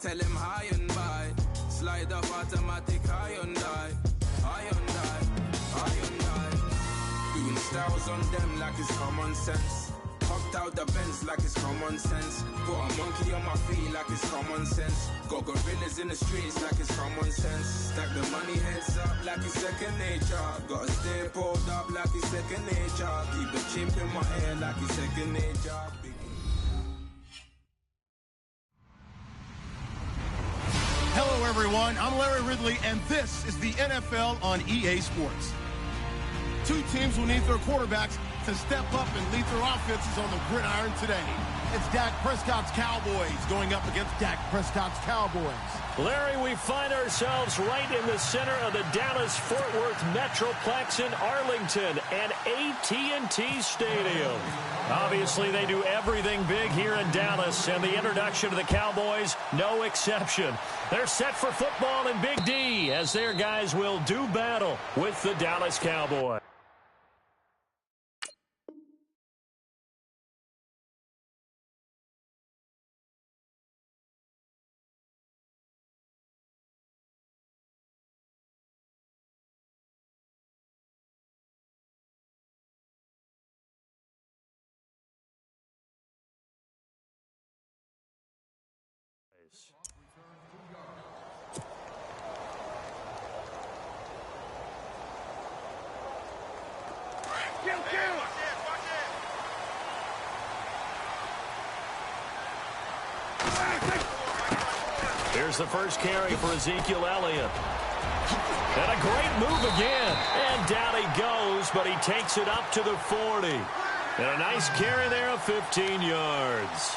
tell him high and by. Slide off automatic, high and die. High and die, high and die. Doing styles on them like it's common sense. Hopped out the Benz like it's common sense. Put a monkey on my feet like it's common sense. Got gorillas in the streets like it's common sense. Stack the money heads up like it's second nature. Gotta stay pulled up like it's second nature. Keep the chip in my hair like it's second nature. Hello everyone, I'm Larry Ridley and this is the NFL on EA Sports. Two teams will need their quarterbacks to step up and lead their offenses on the gridiron today. It's Dak Prescott's Cowboys going up against Dak Prescott's Cowboys. Larry, we find ourselves right in the center of the Dallas-Fort Worth Metroplex in Arlington and AT&T Stadium. Obviously, they do everything big here in Dallas, and the introduction to the Cowboys, no exception. They're set for football in Big D as their guys will do battle with the Dallas Cowboys. Here's the first carry for Ezekiel Elliott. And a great move again. And down he goes, but he takes it up to the 40. And a nice carry there of 15 yards.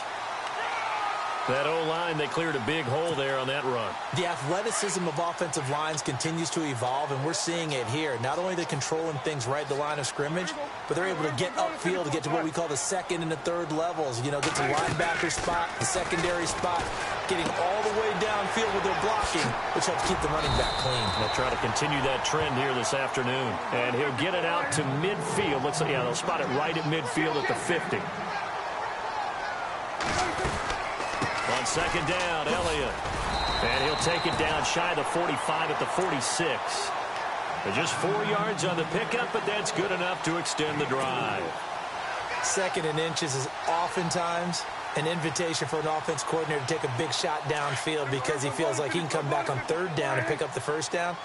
That O-line, they cleared a big hole there on that run. The athleticism of offensive lines continues to evolve, and we're seeing it here. Not only are they controlling things right at the line of scrimmage, but they're able to get upfield to get to what we call the second and the third levels. You know, get to the linebacker spot, the secondary spot, getting all the way downfield with their blocking, which helps keep the running back clean. They'll try to continue that trend here this afternoon. And he'll get it out to midfield. Looks like, yeah, they'll spot it right at midfield at the 50. On second down, Elliott. And he'll take it down shy of the 45 at the 46. But just 4 yards on the pickup, but that's good enough to extend the drive. Second and inches is oftentimes an invitation for an offense coordinator to take a big shot downfield because he feels like he can come back on third down and pick up the first down.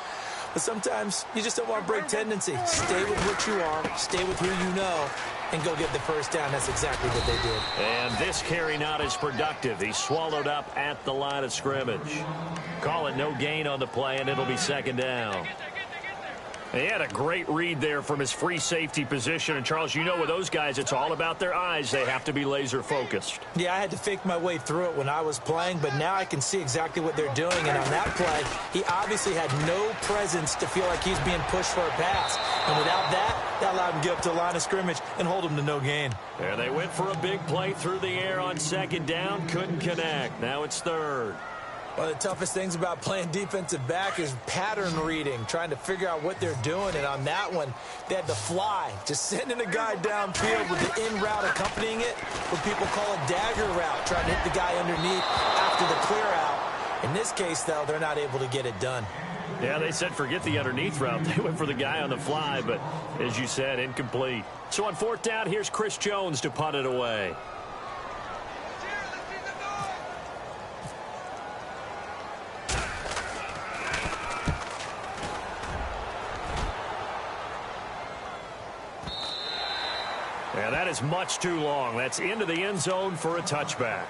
But sometimes you just don't want to break tendency. Stay with what you are, stay with who you know, and go get the first down. That's exactly what they did. And this carry not as productive. He's swallowed up at the line of scrimmage. Call it no gain on the play, and it'll be second down. He had a great read there from his free safety position. And, Charles, you know with those guys, it's all about their eyes. They have to be laser-focused. Yeah, I had to fake my way through it when I was playing, but now I can see exactly what they're doing. And on that play, he obviously had no presence to feel like he's being pushed for a pass. And without that, that allowed him to get up to the line of scrimmage and hold him to no gain. There they went for a big play through the air on second down. Couldn't connect. Now it's third. One of the toughest things about playing defensive back is pattern reading, trying to figure out what they're doing. And on that one, they had to fly, just sending a guy downfield with the in route accompanying it, what people call a dagger route, trying to hit the guy underneath after the clear out. In this case, though, they're not able to get it done. Yeah, they said forget the underneath route. They went for the guy on the fly, but as you said, incomplete. So on fourth down, here's Chris Jones to punt it away. Yeah, that is much too long. That's into the end zone for a touchback.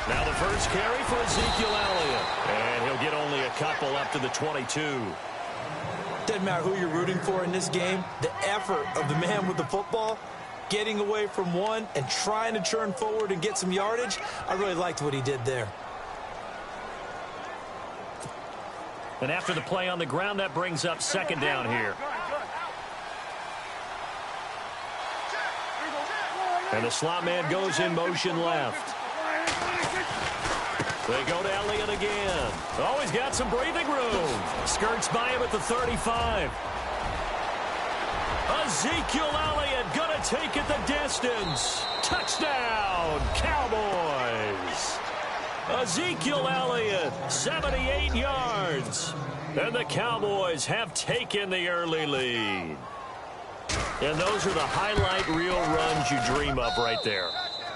Now the first carry for Ezekiel Elliott. And he'll get only a couple up to the 22. Doesn't matter who you're rooting for in this game. The effort of the man with the football, getting away from one and trying to churn forward and get some yardage, I really liked what he did there. And after the play on the ground, that brings up second down here. And the slot man goes in motion left. They go to Elliott again. Oh, he's got some breathing room. Skirts by him at the 35. Ezekiel Elliott going to take it the distance. Touchdown, Cowboys. Ezekiel Elliott, 78 yards. And the Cowboys have taken the early lead. And those are the highlight reel runs you dream of right there.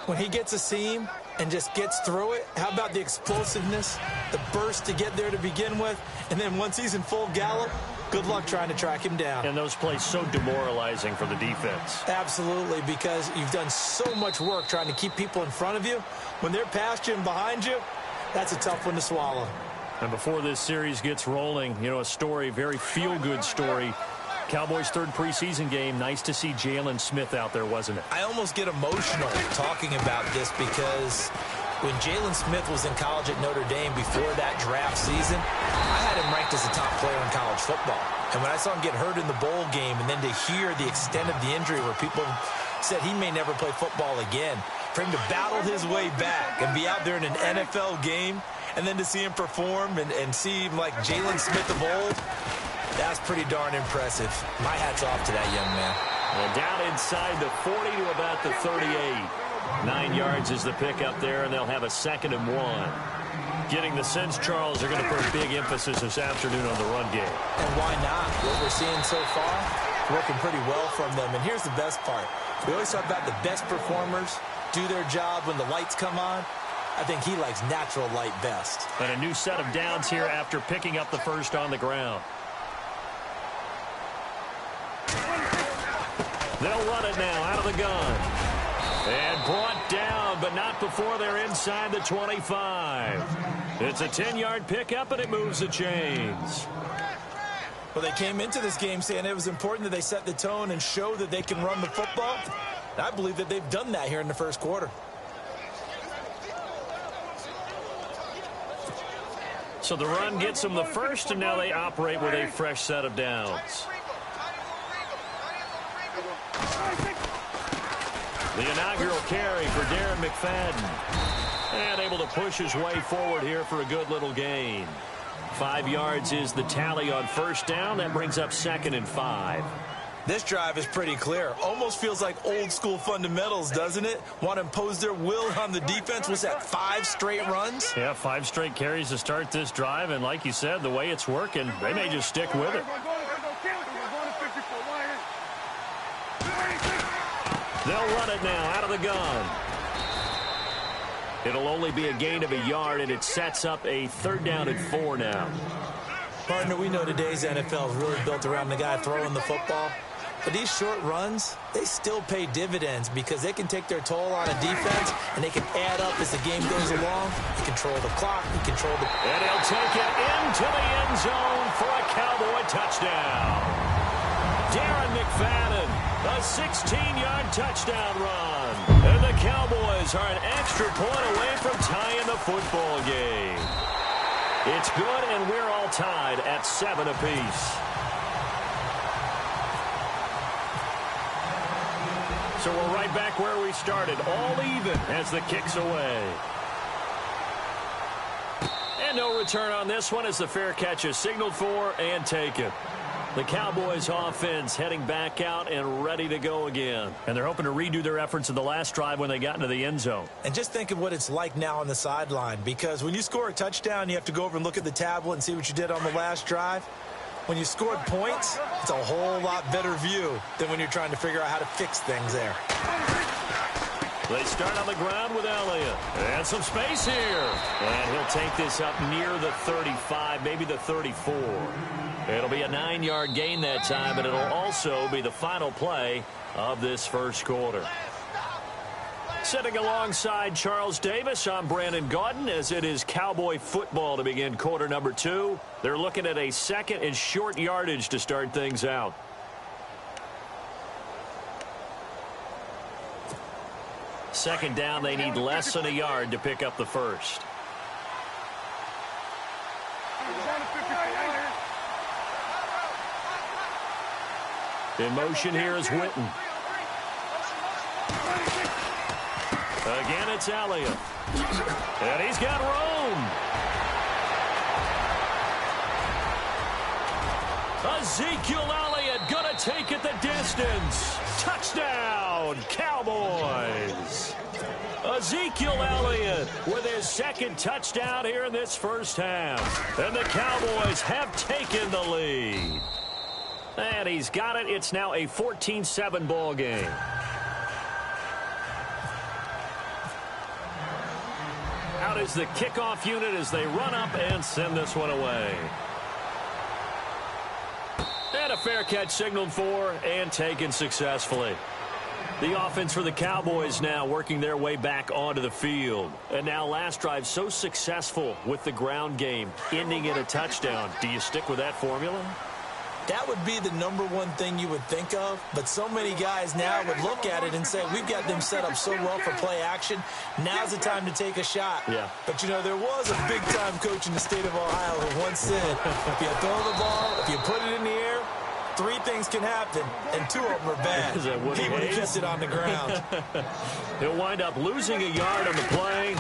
When he gets a seam and just gets through it, how about the explosiveness, the burst to get there to begin with, and then once he's in full gallop, good luck trying to track him down. And those plays so demoralizing for the defense. Absolutely, because you've done so much work trying to keep people in front of you. When they're past you and behind you, that's a tough one to swallow. And before this series gets rolling, you know, a story, very feel-good story. Cowboys' third preseason game. Nice to see Jalen Smith out there, wasn't it? I almost get emotional talking about this because when Jalen Smith was in college at Notre Dame before that draft season, I had him ranked as a top player in college football. And when I saw him get hurt in the bowl game and then to hear the extent of the injury where people said he may never play football again, for him to battle his way back and be out there in an NFL game and then to see him perform and see him like Jalen Smith of old, that's pretty darn impressive. My hat's off to that young man. And down inside the 40 to about the 38. 9 yards is the pickup there, and they'll have a 2nd and 1. Getting the sense, Charles, they're going to put a big emphasis this afternoon on the run game. And why not? What we're seeing so far, working pretty well from them. And here's the best part. We always talk about the best performers do their job when the lights come on. I think he likes natural light best. And a new set of downs here after picking up the first on the ground. They'll run it now out of the gun. And brought down, but not before they're inside the 25. It's a 10-yard pickup, and it moves the chains. Well, they came into this game saying it was important that they set the tone and show that they can run the football. And I believe that they've done that here in the first quarter. So the run gets them the first, and now they operate with a fresh set of downs. The inaugural carry for Darren McFadden. And able to push his way forward here for a good little gain. 5 yards is the tally on first down. That brings up 2nd and 5. This drive is pretty clear. Almost feels like old school fundamentals, doesn't it? Want to impose their will on the defense. Was that 5 straight runs? Yeah, 5 straight carries to start this drive. And like you said, the way it's working, they may just stick with it. They'll run it now out of the gun. It'll only be a gain of a yard, and it sets up a 3rd down and 4 now. Partner, we know today's NFL is really built around the guy throwing the football. But these short runs, they still pay dividends because they can take their toll on a defense, and they can add up as the game goes along. They control the clock. They control the... And he'll take it into the end zone for a Cowboy touchdown. Darren McFadden, a 16-yard touchdown run. And the Cowboys are an extra point away from tying the football game. It's good, and we're all tied at 7 apiece. So we're right back where we started, all even as the kick's away. And no return on this one as the fair catch is signaled for and taken. The Cowboys offense heading back out and ready to go again. And they're hoping to redo their efforts in the last drive when they got into the end zone. And just think of what it's like now on the sideline, because when you score a touchdown, you have to go over and look at the tablet and see what you did on the last drive. When you scored points, it's a whole lot better view than when you're trying to figure out how to fix things there. They start on the ground with Elliott. And some space here. And he'll take this up near the 35, maybe the 34. It'll be a 9-yard gain that time, but it'll also be the final play of this first quarter. Sitting alongside Charles Davis, I'm Brandon Gaudin, as it is Cowboy football to begin quarter number 2. They're looking at a 2nd and short yardage to start things out. Second down, they need less than a yard to pick up the first. In motion here is Witten. Again, it's Elliott. And he's got room. Ezekiel Elliott going to take it the distance. Touchdown, Cowboys. Ezekiel Elliott with his second touchdown here in this first half. And the Cowboys have taken the lead. And he's got it. It's now a 14-7 ball game. Out is the kickoff unit as they run up and send this one away. And a fair catch signaled for and taken successfully. The offense for the Cowboys now working their way back onto the field. And now last drive so successful with the ground game, ending in a touchdown. Do you stick with that formula? That would be the number one thing you would think of, but so many guys now would look at it and say, we've got them set up so well for play action, now's the time to take a shot. Yeah. But, you know, there was a big-time coach in the state of Ohio who once said, if you throw the ball, if you put it in the air, 3 things can happen, and 2 of them are bad. He would have kept it on the ground. He'll wind up losing a yard on the play.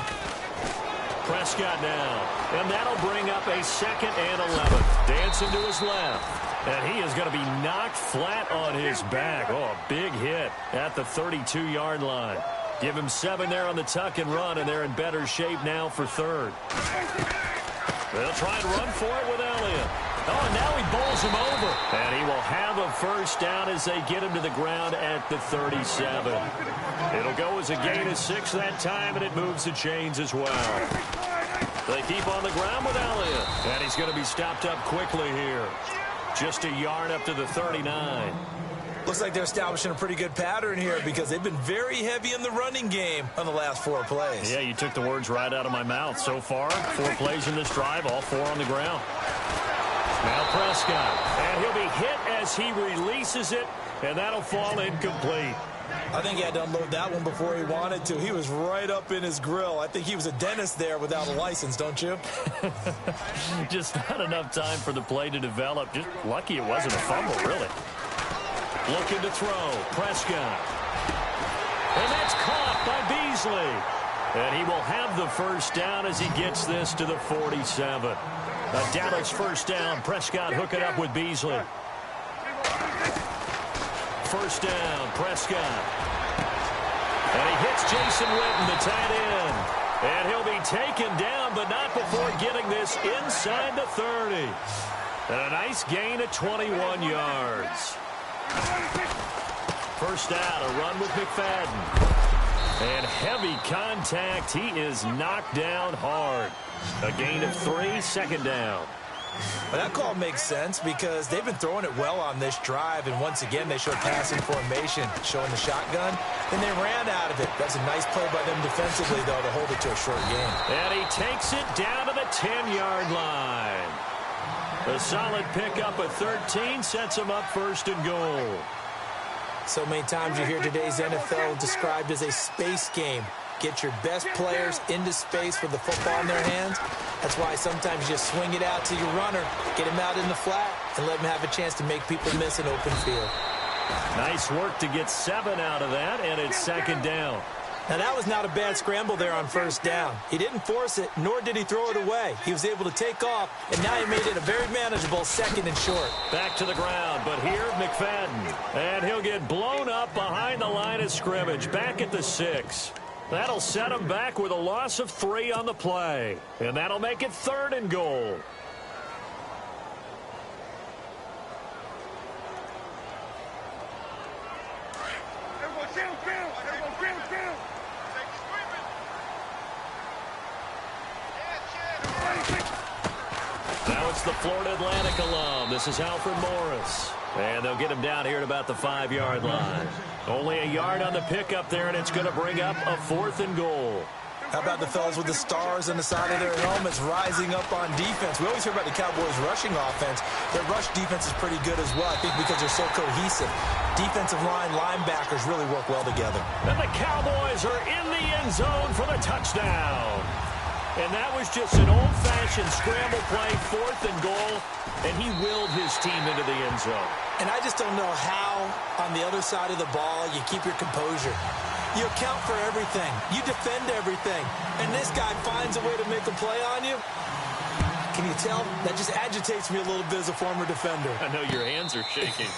Prescott now, and that'll bring up a 2nd and 11. Dancing to his left. And he is going to be knocked flat on his back. Oh, a big hit at the 32-yard line. Give him 7 there on the tuck and run, and they're in better shape now for 3rd. They'll try and run for it with Elliott. Oh, and now he bowls him over. And he will have a first down as they get him to the ground at the 37. It'll go as a gain of 6 that time, and it moves the chains as well. They keep on the ground with Elliott. And he's going to be stopped up quickly here. Just a yard up to the 39. Looks like they're establishing a pretty good pattern here because they've been very heavy in the running game on the last 4 plays. Yeah, you took the words right out of my mouth. So far, 4 plays in this drive, all 4 on the ground. Now Prescott, and he'll be hit as he releases it, and that'll fall incomplete. I think he had to unload that one before he wanted to. He was right up in his grill. I think he was a dentist there without a license, don't you? Just not enough time for the play to develop. Just lucky it wasn't a fumble, really. Looking to throw. Prescott. And that's caught by Beasley. And he will have the first down as he gets this to the 47. A Dallas first down. Prescott hooking up with Beasley. First down, Prescott. And he hits Jason Witten, the tight end. And he'll be taken down, but not before getting this inside the 30. And a nice gain of 21 yards. First down, a run with McFadden. And heavy contact. He is knocked down hard. A gain of 3, 2nd down. Well, that call makes sense because they've been throwing it well on this drive, and once again they showed passing formation, showing the shotgun, and they ran out of it. That's a nice play by them defensively, though, to hold it to a short game. And he takes it down to the 10-yard line. A solid pickup at 13 sets him up 1st and goal. So many times you hear today's NFL described as a space game. Get your best players into space with the football in their hands. That's why sometimes you just swing it out to your runner, get him out in the flat, and let him have a chance to make people miss an open field. Nice work to get 7 out of that, and it's 2nd down. Now, that was not a bad scramble there on 1st down. He didn't force it, nor did he throw it away. He was able to take off, and now he made it a very manageable 2nd and short. Back to the ground, but here, McFadden. And he'll get blown up behind the line of scrimmage, back at the 6. That'll set him back with a loss of 3 on the play. And that'll make it 3rd and goal. Now it's the Florida Atlantic alum. This is Alfred Morris. And they'll get him down here at about the 5-yard line. Only a yard on the pickup there, and it's going to bring up a 4th and goal. How about the fellas with the stars on the side of their helmets rising up on defense? We always hear about the Cowboys' rushing offense. Their rush defense is pretty good as well, I think, because they're so cohesive. Defensive line, linebackers really work well together. And the Cowboys are in the end zone for the touchdown. And that was just an old-fashioned scramble play, 4th and goal, and he willed his team into the end zone. And I just don't know how, on the other side of the ball, you keep your composure. You account for everything. You defend everything. And this guy finds a way to make a play on you. Can you tell? That just agitates me a little bit as a former defender. I know your hands are shaking.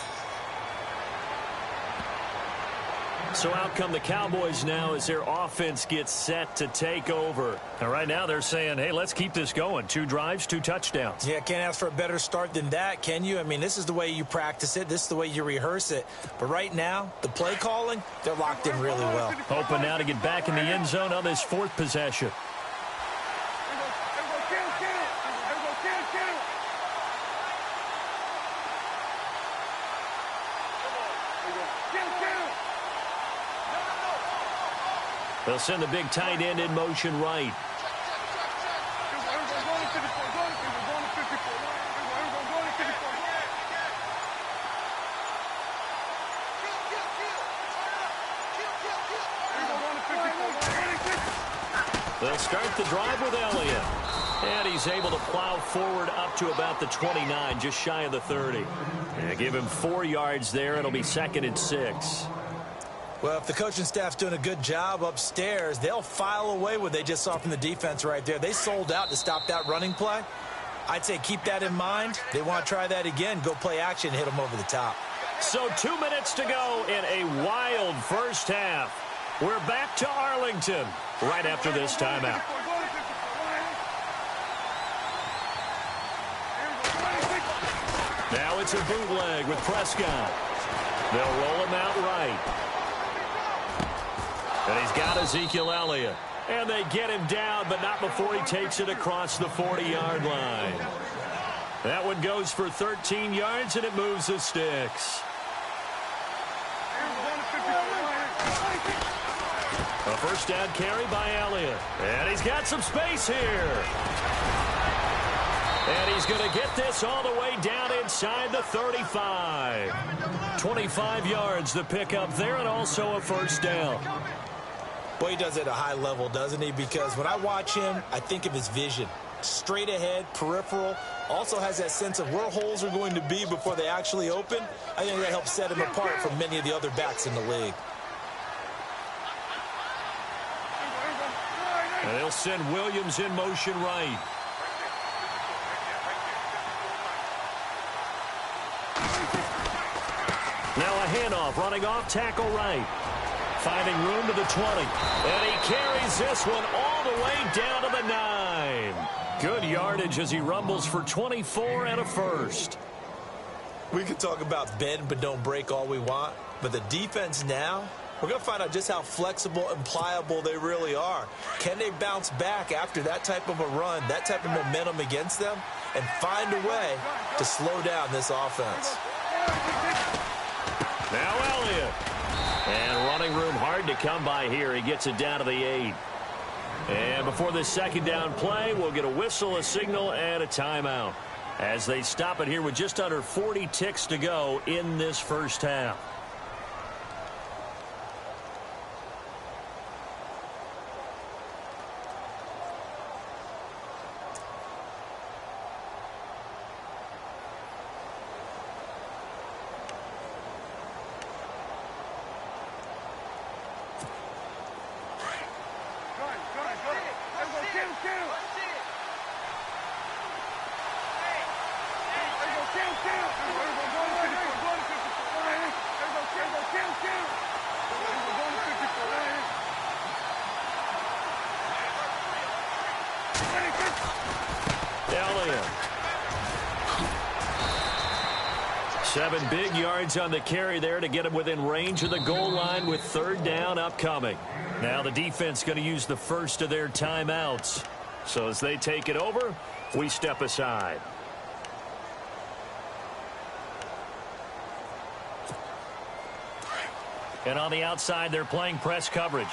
So out come the Cowboys now as their offense gets set to take over. And right now they're saying, hey, let's keep this going. 2 drives, 2 touchdowns. Yeah, can't ask for a better start than that, can you? I mean, this is the way you practice it. This is the way you rehearse it. But right now, the play calling, they're locked in really well. Hoping now to get back in the end zone on this 4th possession. They'll send the big tight end in motion right. They'll start the drive with Elliott. And he's able to plow forward up to about the 29, just shy of the 30. And give him 4 yards there. It'll be 2nd and 6. Well, if the coaching staff's doing a good job upstairs, they'll file away what they just saw from the defense right there. They sold out to stop that running play. I'd say keep that in mind. They want to try that again. Go play action and hit them over the top. So 2 minutes to go in a wild first half. We're back to Arlington right after this timeout. Now it's a bootleg with Prescott. They'll roll him out right. And he's got Ezekiel Elliott. And they get him down, but not before he takes it across the 40-yard line. That one goes for 13 yards, and it moves the sticks. A first down carry by Elliott. And he's got some space here. And he's going to get this all the way down inside the 35. 25 yards the pickup there, and also a first down. Boy, he does it at a high level, doesn't he? Because when I watch him, I think of his vision. Straight ahead, peripheral. Also has that sense of where holes are going to be before they actually open. I think that helps set him apart from many of the other backs in the league. And they'll send Williams in motion right. Now a handoff, running off tackle right. Finding room to the 20. And he carries this one all the way down to the 9. Good yardage as he rumbles for 24 and a first. We can talk about bend but don't break all we want. But the defense now, we're going to find out just how flexible and pliable they really are. Can they bounce back after that type of a run, that type of momentum against them, and find a way to slow down this offense? Now Elliott. And running room hard to come by here. He gets it down to the 8. And before this second down play, we'll get a whistle, a signal, and a timeout as they stop it here with just under 40 ticks to go in this first half. Elliott. 7 big yards on the carry there to get him within range of the goal line with third down upcoming. Now the defense going to use the first of their timeouts. So as they take it over, we step aside. And on the outside, they're playing press coverage.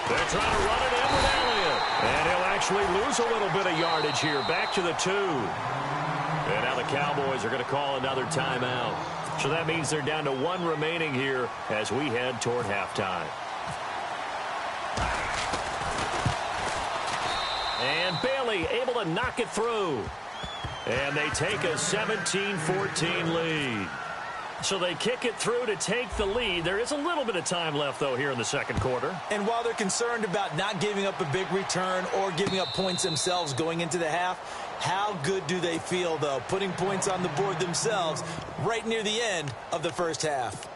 They're trying to run it in with Elliott. And he'll actually lose a little bit of yardage here. Back to the 2. And now the Cowboys are going to call another timeout. So that means they're down to 1 remaining here as we head toward halftime. And Bailey able to knock it through. And they take a 17-14 lead. So they kick it through to take the lead. There is a little bit of time left, though, here in the second quarter. And while they're concerned about not giving up a big return or giving up points themselves going into the half, how good do they feel, though, putting points on the board themselves right near the end of the first half?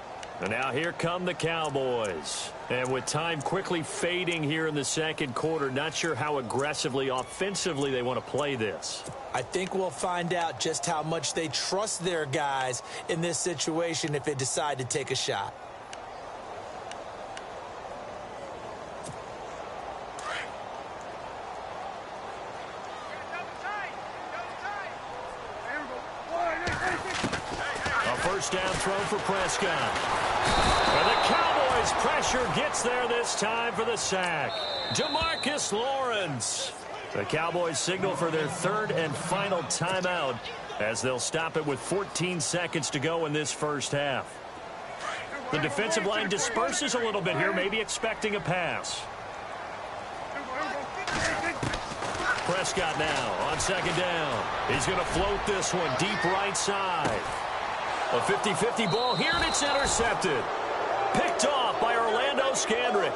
And now here come the Cowboys. And with time quickly fading here in the second quarter, not sure how aggressively, offensively they want to play this. I think we'll find out just how much they trust their guys in this situation if they decide to take a shot. A first down throw for Prescott. And the Cowboys pressure gets there this time for the sack. Jamarcus Lawrence. The Cowboys signal for their third and final timeout as they'll stop it with 14 seconds to go in this first half. The defensive line disperses a little bit here, maybe expecting a pass. Prescott now on second down. He's going to float this one deep right side. A 50-50 ball here, and it's intercepted. Picked off by Orlando Scandrick.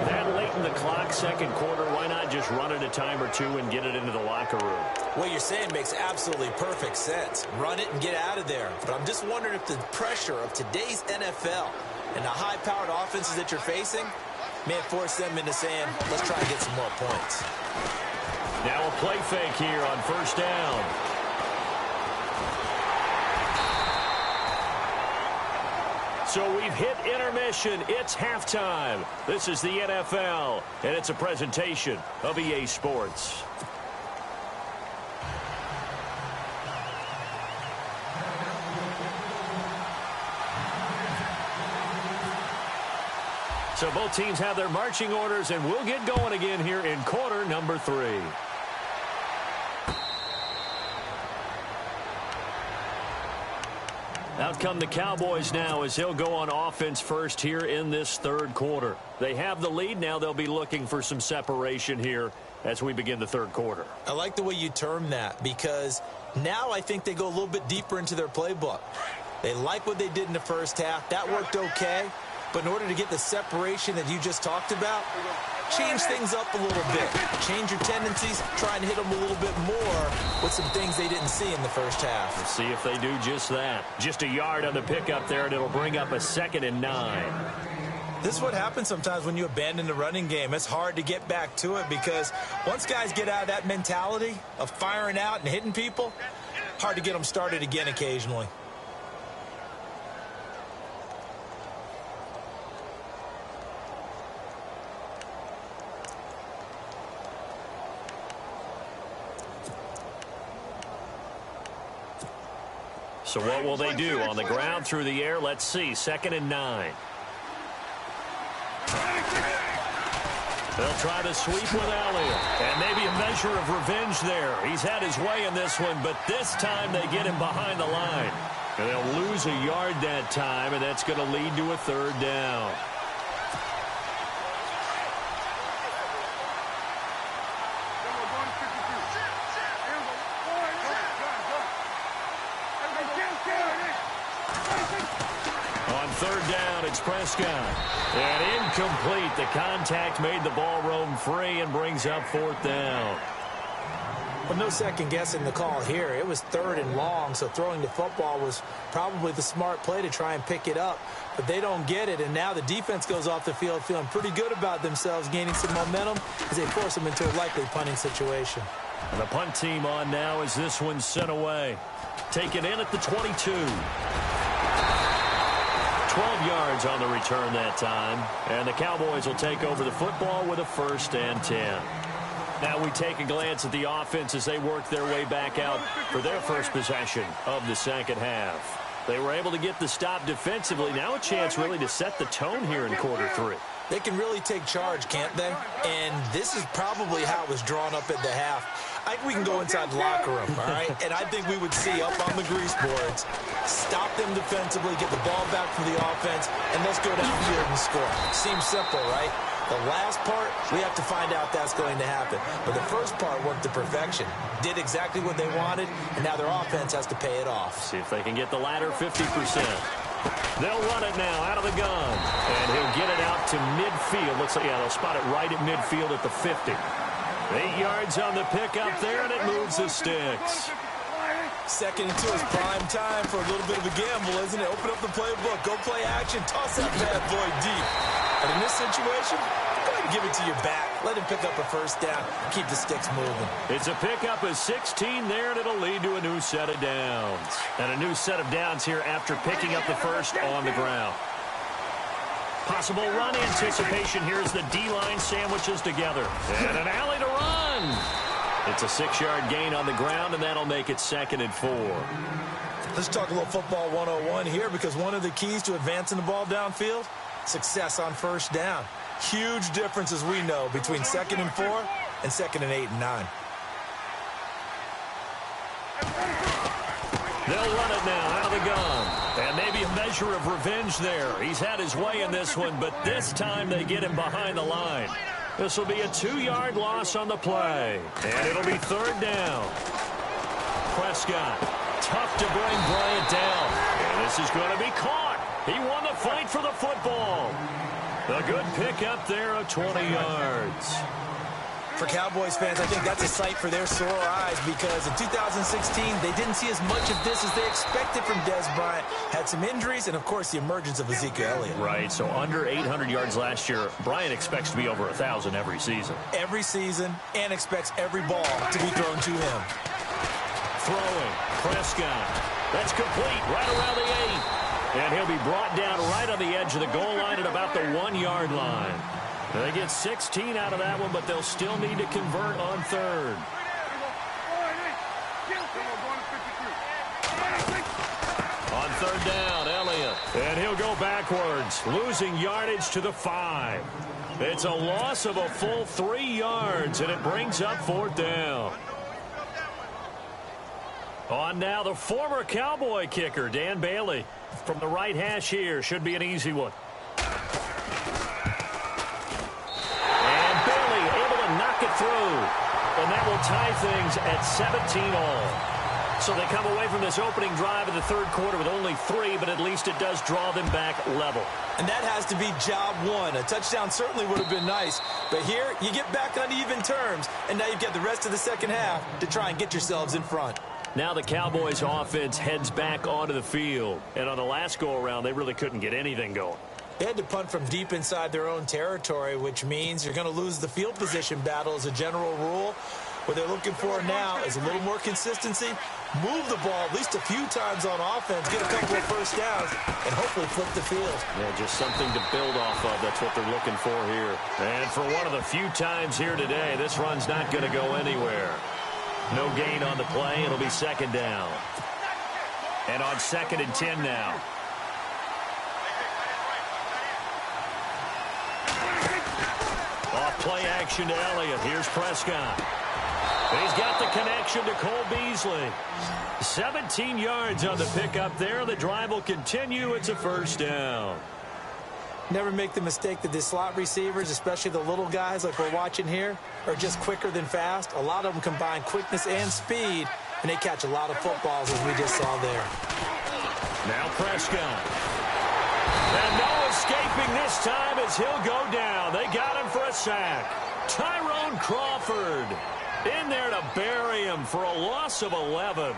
That late in the clock, second quarter, why not just run it a time or two and get it into the locker room? What you're saying makes absolutely perfect sense. Run it and get out of there. But I'm just wondering if the pressure of today's NFL and the high-powered offenses that you're facing may force them into saying, let's try and get some more points. Now a play fake here on first down. So we've hit intermission. It's halftime. This is the NFL, and it's a presentation of EA Sports. So both teams have their marching orders, and we'll get going again here in quarter number 3. Out come the Cowboys now as they'll go on offense first here in this third quarter. They have the lead. Now they'll be looking for some separation here as we begin the third quarter. I like the way you term that because now I think they go a little bit deeper into their playbook. They like what they did in the first half. That worked okay. But in order to get the separation that you just talked about, change things up a little bit. Change your tendencies, try and hit them a little bit more with some things they didn't see in the first half. We'll see if they do just that. Just a yard on the pickup there, and it'll bring up a 2nd and 9. This is what happens sometimes when you abandon the running game. It's hard to get back to it because once guys get out of that mentality of firing out and hitting people, hard to get them started again occasionally. So what will they do? On the ground, through the air, let's see. 2nd and 9. They'll try to sweep with Elliott. And maybe a measure of revenge there. He's had his way in this one, but this time they get him behind the line. And they'll lose a yard that time, and that's going to lead to a 3rd down. It's Prescott. And incomplete. The contact made the ball roam free and brings up 4th down. Well, no second guessing the call here. It was 3rd and long, so throwing the football was probably the smart play to try and pick it up. But they don't get it, and now the defense goes off the field feeling pretty good about themselves, gaining some momentum as they force them into a likely punting situation. And the punt team on now as this one's sent away. Taken in at the 22. 12 yards on the return that time. And the Cowboys will take over the football with a 1st and 10. Now we take a glance at the offense as they work their way back out for their first possession of the second half. They were able to get the stop defensively. Now a chance really to set the tone here in quarter 3. They can really take charge, can't they? And this is probably how it was drawn up at the half. I think we can go inside the locker room, all right? And I think we would see up on the grease boards, stop them defensively, get the ball back from the offense, and let's go downfield and score. Seems simple, right? The last part, we have to find out that's going to happen. But the first part worked to perfection. Did exactly what they wanted, and now their offense has to pay it off. See if they can get the latter 50%. They'll run it now out of the gun. And he'll get it out to midfield. Looks like, yeah, they'll spot it right at midfield at the 50. 8 yards on the pickup there, and it moves the sticks. Second and 2 is prime time for a little bit of a gamble, isn't it? Open up the playbook, go play action, toss that bad boy deep. But in this situation, go ahead and give it to your back. Let him pick up a first down, keep the sticks moving. It's a pickup of 16 there, and it'll lead to a new set of downs. And a new set of downs here after picking up the first on the ground. Possible run anticipation here as the D-line sandwiches together. And an alley to run. It's a 6-yard gain on the ground, and that'll make it 2nd and 4. Let's talk a little football 101 here, because one of the keys to advancing the ball downfield, success on first down. Huge difference, as we know, between 2nd and 4 and 2nd and 8 and 9. They'll run it now out of the gun. And maybe a measure of revenge there. He's had his way in this one, but this time they get him behind the line. This will be a 2-yard loss on the play. And it'll be 3rd down. Prescott, tough to bring Bryant down. And this is going to be caught. He won the fight for the football. A good pickup there of 20 yards. For Cowboys fans, I think that's a sight for their sore eyes, because in 2016, they didn't see as much of this as they expected from Dez Bryant. Had some injuries and, of course, the emergence of Ezekiel Elliott. Right, so under 800 yards last year. Bryant expects to be over 1,000 every season. Every season, and expects every ball to be thrown to him. Throwing, Prescott. That's complete right around the 8. And he'll be brought down right on the edge of the goal line at about the 1-yard line. They get 16 out of that one, but they'll still need to convert on 3rd. On 3rd down, Elliott. And he'll go backwards, losing yardage to the 5. It's a loss of a full 3 yards, and it brings up 4th down. On now, the former Cowboy kicker, Dan Bailey. From the right hash here, should be an easy one. Knock it through, and that will tie things at 17-all. So they come away from this opening drive in the 3rd quarter with only 3, but at least it does draw them back level. And that has to be job 1. A touchdown certainly would have been nice, but here you get back on even terms, and now you've got the rest of the second half to try and get yourselves in front. Now the Cowboys offense heads back onto the field, and on the last go-around, they really couldn't get anything going. They had to punt from deep inside their own territory, which means you're going to lose the field position battle as a general rule. What they're looking for now is a little more consistency, move the ball at least a few times on offense, get a couple of first downs, and hopefully flip the field. Yeah, just something to build off of. That's what they're looking for here. And for one of the few times here today, this run's not going to go anywhere. No gain on the play. It'll be 2nd down. And on 2nd and 10 now. Off play action to Elliott. Here's Prescott. He's got the connection to Cole Beasley. 17 yards on the pickup there. The drive will continue. It's a 1st down. Never make the mistake that the slot receivers, especially the little guys like we're watching here, are just quicker than fast. A lot of them combine quickness and speed, and they catch a lot of footballs, as we just saw there. Now Prescott. And no escaping this time as he'll go down. They got him for a sack. Tyrone Crawford in there to bury him for a loss of 11.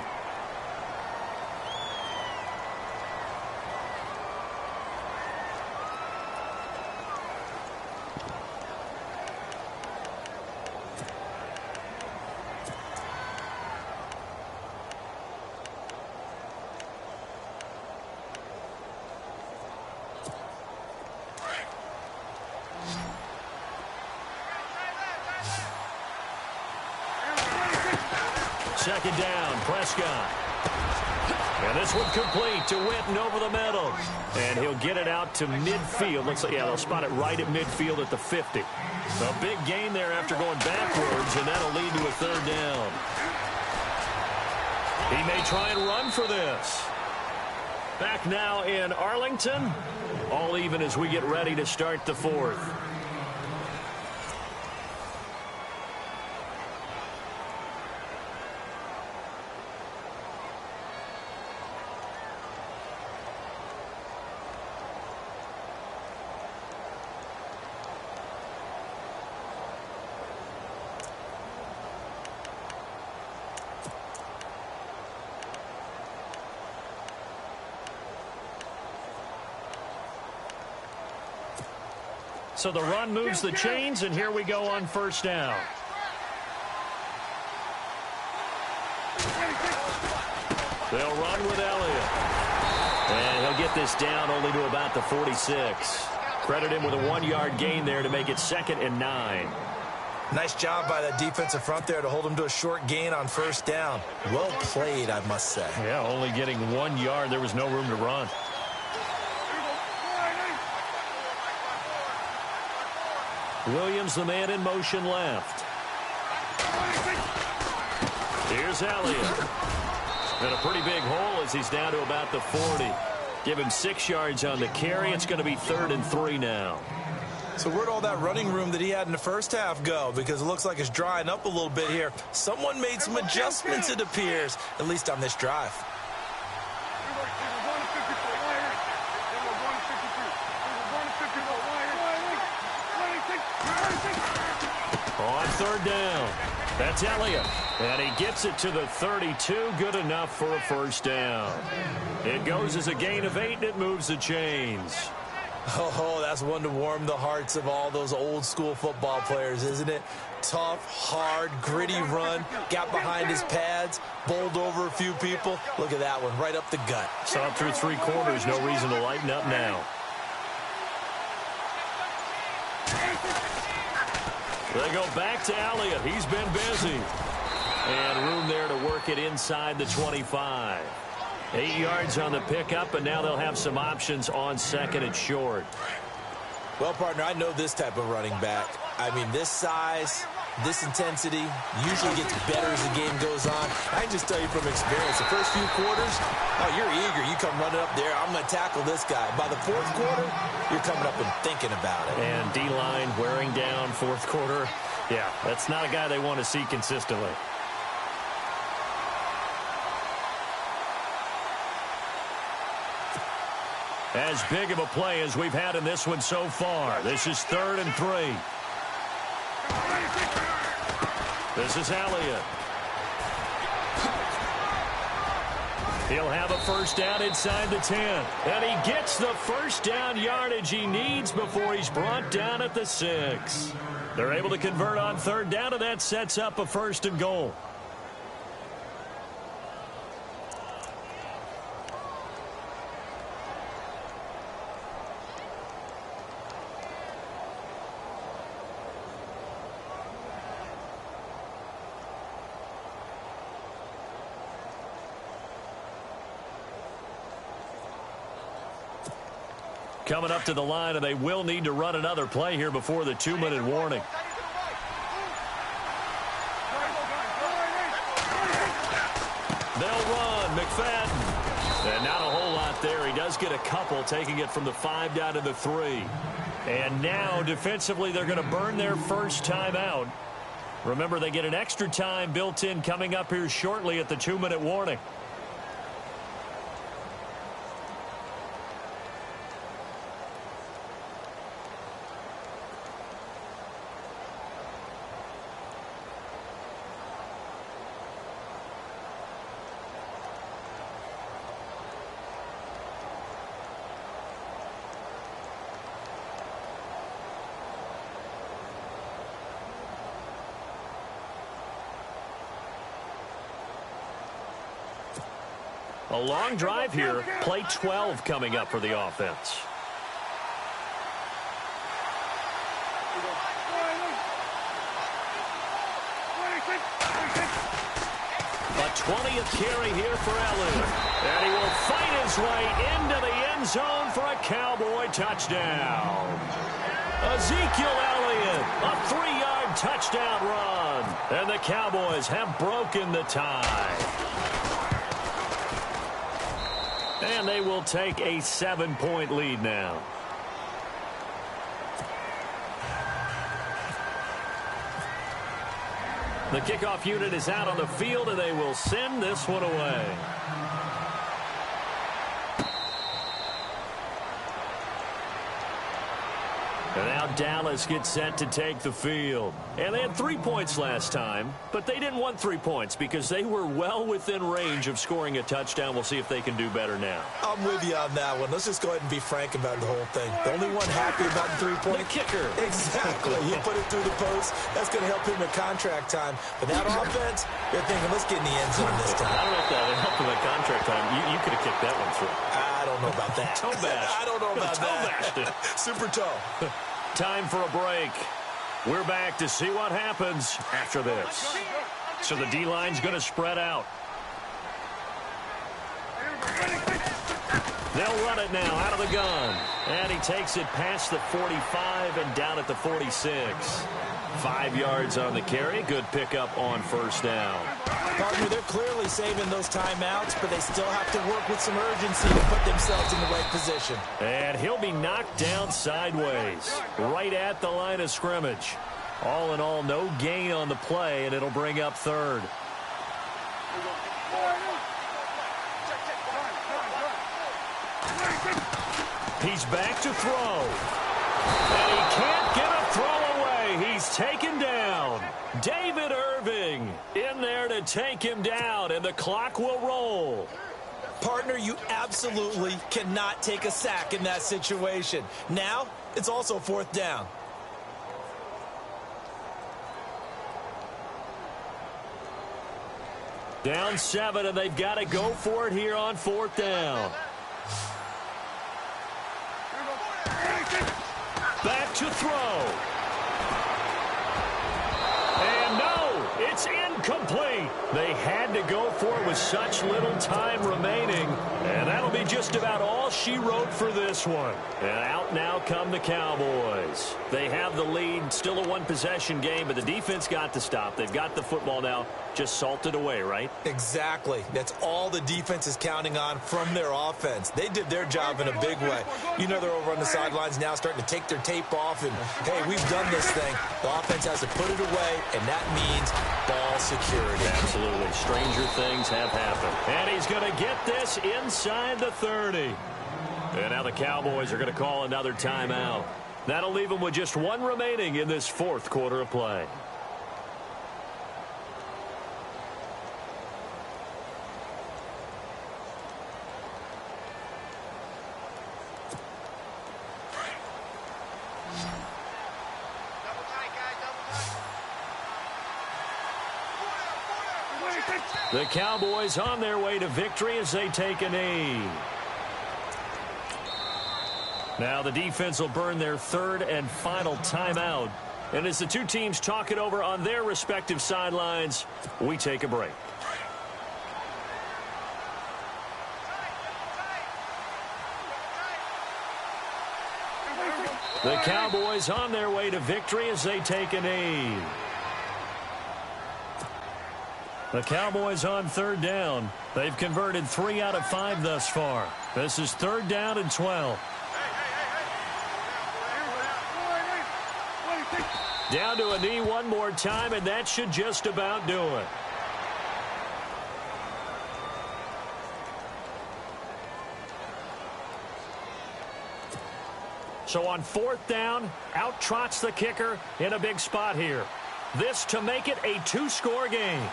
Second down, Prescott. And this one complete to Winton over the middle. And he'll get it out to midfield. Looks like, yeah, they'll spot it right at midfield at the 50. A big gain there after going backwards, and that'll lead to a 3rd down. He may try and run for this. Back now in Arlington. All even as we get ready to start the 4th. So the run moves the chains, and here we go on first down. They'll run with Elliott. And he'll get this down only to about the 46. Credit him with a 1-yard gain there to make it 2nd and 9. Nice job by that defensive front there to hold him to a short gain on first down. Well played, I must say. Yeah, only getting 1 yard. There was no room to run. Williams, the man in motion left. Here's Elliott. And a pretty big hole as he's down to about the 40. Give him 6 yards on the carry. It's going to be 3rd and 3 now. So where'd all that running room that he had in the first half go? Because it looks like it's drying up a little bit here. Someone made some adjustments, it appears, at least on this drive. On 3rd down, that's Elliott. And he gets it to the 32. Good enough for a first down. It goes as a gain of 8, and it moves the chains. Oh, that's one to warm the hearts of all those old-school football players, isn't it? Tough, hard, gritty run. Got behind his pads, bowled over a few people. Look at that one, right up the gut. Saw it through 3 quarters. No reason to lighten up now. They go back to Elliott. He's been busy. And room there to work it inside the 25. 8 yards on the pickup, and now they'll have some options on 2nd and short. Well, partner, I know this type of running back. I mean, this size, this intensity usually gets better as the game goes on. I can just tell you from experience, the first few quarters, oh, you're eager. You come running up there, I'm going to tackle this guy. By the 4th quarter, you're coming up and thinking about it. And D-line wearing down 4th quarter. Yeah, that's not a guy they want to see consistently. As big of a play as we've had in this one so far. This is 3rd and 3. This is Elliott. He'll have a first down inside the 10. And he gets the first down yardage he needs before he's brought down at the 6. They're able to convert on 3rd down, and that sets up a 1st and goal. Coming up to the line, and they will need to run another play here before the 2-minute warning. They'll run. McFadden. And not a whole lot there. He does get a couple, taking it from the 5 down to the 3. And now, defensively, they're going to burn their first time out. Remember, they get an extra time built in coming up here shortly at the 2-minute warning. A long drive here. Play 12 coming up for the offense. A 20th carry here for Elliott. And he will fight his way into the end zone for a Cowboy touchdown. Ezekiel Elliott, a 3-yard touchdown run. And the Cowboys have broken the tie. And they will take a 7-point lead now. The kickoff unit is out on the field, and they will send this one away. And now Dallas gets set to take the field. And they had 3 points last time, but they didn't want 3 points because they were well within range of scoring a touchdown. We'll see if they can do better now. I'm with you on that one. Let's just go ahead and be frank about the whole thing. The only one happy about the 3-point. The kicker. Exactly. He put it through the post. That's going to help him at contract time. But that offense, they're thinking, let's get in the end zone this time. I don't know if that would help him at contract time. You could have kicked that one through. I don't know about that. Toe bash. I don't know about toe that. Bashed it. Super toe. Time for a break. We're back to see what happens after this. So the D-line's going to spread out. They'll run it now out of the gun. And he takes it past the 45 and down at the 46. 5 yards on the carry. Good pickup on first down. Partner, they're clearly saving those timeouts, but they still have to work with some urgency to put themselves in the right position. And he'll be knocked down sideways, right at the line of scrimmage. All in all, no gain on the play, and it'll bring up third. He's back to throw. And he can't get a throw away. He's taken down. David Irving in there to take him down, and the clock will roll. Partner, you absolutely cannot take a sack in that situation. Now, it's also fourth down. Down 7, and they've got to go for it here on fourth down. Back to throw. And no, it's incomplete. They had to go for it with such little time remaining. And that'll be just about all she wrote for this one. And out now come the Cowboys. They have the lead, still a one-possession game, but the defense got to stop. They've got the football now, just salted away, right? Exactly. That's all the defense is counting on from their offense. They did their job in a big way. You know they're over on the sidelines now starting to take their tape off, and, hey, we've done this thing. The offense has to put it away, and that means ball security. Absolutely. Stranger things have happened. And he's going to get this inside the 30. And now the Cowboys are going to call another timeout. That'll leave them with just one remaining in this fourth quarter of play. The Cowboys on their way to victory as they take a knee. Now the defense will burn their third and final timeout. And as the two teams talk it over on their respective sidelines, we take a break. The Cowboys on their way to victory as they take a knee. The Cowboys on third down. They've converted 3 out of 5 thus far. This is third down and 12. Down to a knee one more time, and that should just about do it. So on fourth down, out trots the kicker in a big spot here. This to make it a 2-score game.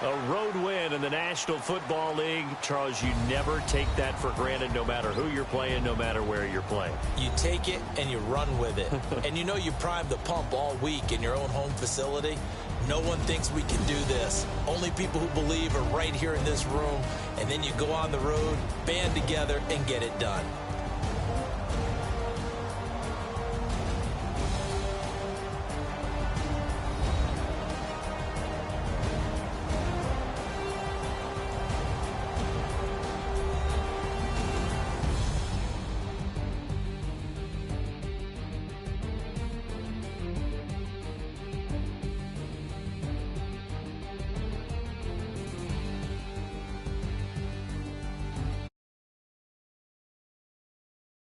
A road win in the National Football League. Charles, you never take that for granted no matter who you're playing, no matter where you're playing. You take it and you run with it. And you know you primed the pump all week in your own home facility. No one thinks we can do this. Only people who believe are right here in this room. And then you go on the road, band together, and get it done.